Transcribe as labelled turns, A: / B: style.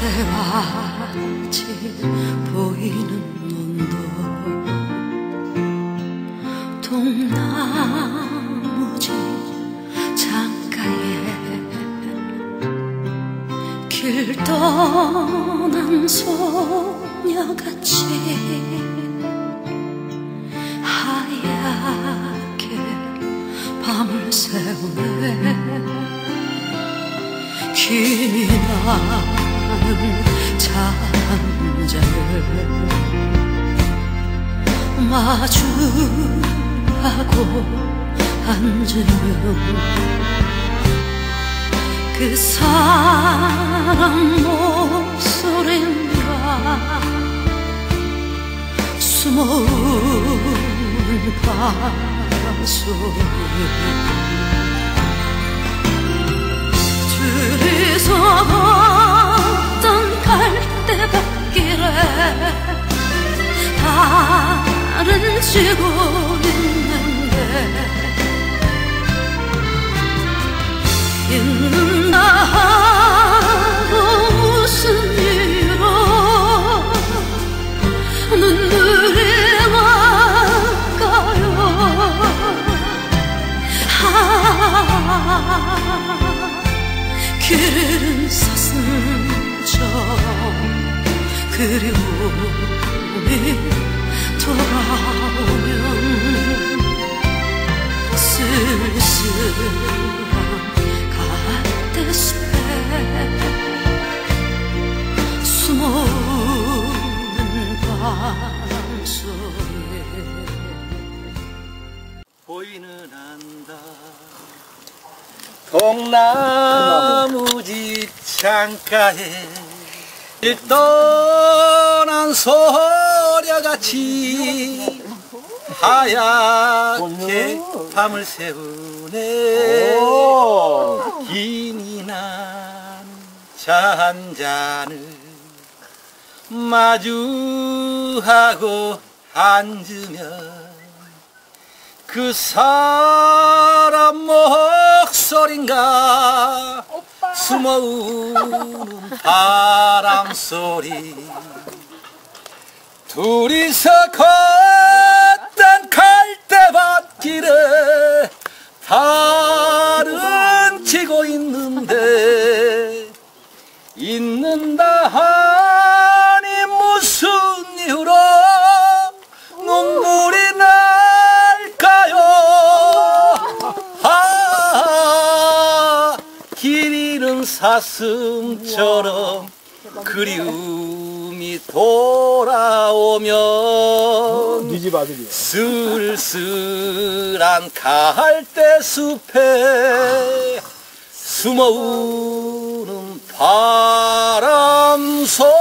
A: 갈대밭이 보이는 논도 동나무집 창가에 길 떠난 소녀같이 하얗게 밤을 새우네. 힘이 나는 잠자를 마주하고 앉으면 그 사람 목소리인가 숨어오는 바람소리 둘이서 걷던 갈대밭길에 달은 지고 있는데 있는다 하고 무슨 이유로 눈물이 날까요. 길은 사슴처럼 그리움이 돌아오면 쓸쓸한 갈대숲에 숨어오는 밤소리에
B: 보이는 안다 동나무집 창가에 길 떠난 소녀같이 하얗게 밤을 새우네. 힘이 난 잔잔을 마주하고 앉으면 그 사람 목소린가 숨어오는 바람소리 둘이서 걷던 갈대밭길에 달은 지고 있는데 있는다 하니 무슨 이유로 눈물이 날까요. 길 잃은 사슴처럼 그리움이 돌아오면
C: 네 집 아들이야.
B: 쓸쓸한 갈대숲에 숨어오는 바람 소리